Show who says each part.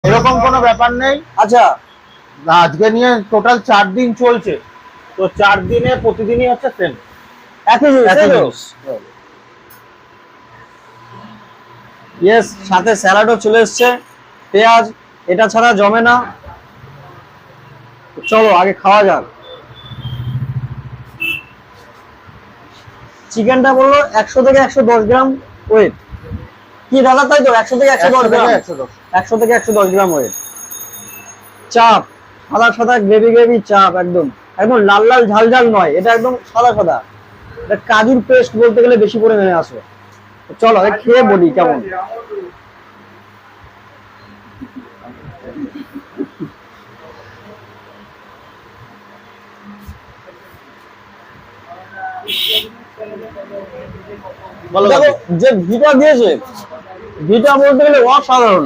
Speaker 1: এরকম কোনো ব্যাপার নেই।
Speaker 2: আচ্ছা,
Speaker 1: আজকে নিয়ে টোটাল 4 দিন চলছে, তো 4 দিনে প্রতিদিনই হচ্ছে সেম
Speaker 2: একই জিনিস। ইয়েস, সাথে স্যালাডও চলে এসছে, পেঁয়াজ, এটা ছাড়া জমে না। চলো আগে খাওয়া যাক। চিকেনটা বললো 100 থেকে 110 গ্রাম ওয়েট, কি দাদা তাই তো? 100 থেকে 110 গ্রাম, 100 থেকে 110 গ্রাম ওয়েট। চাপ সাদা সাদা গ্রেভি গ্রেভি চাপ, একদম একদম লাল লাল ঝাল ঝাল নয়, এটা একদম সাদা সাদা। এটা কাজুর পেস্ট বলতে গেলে বেশি পরিমাণে আসে। চলো খেয়ে বলি কেমন। দেখো যে ঘিটা দিয়েছে, ঘিটা বলতে গেলে অসাধারণ।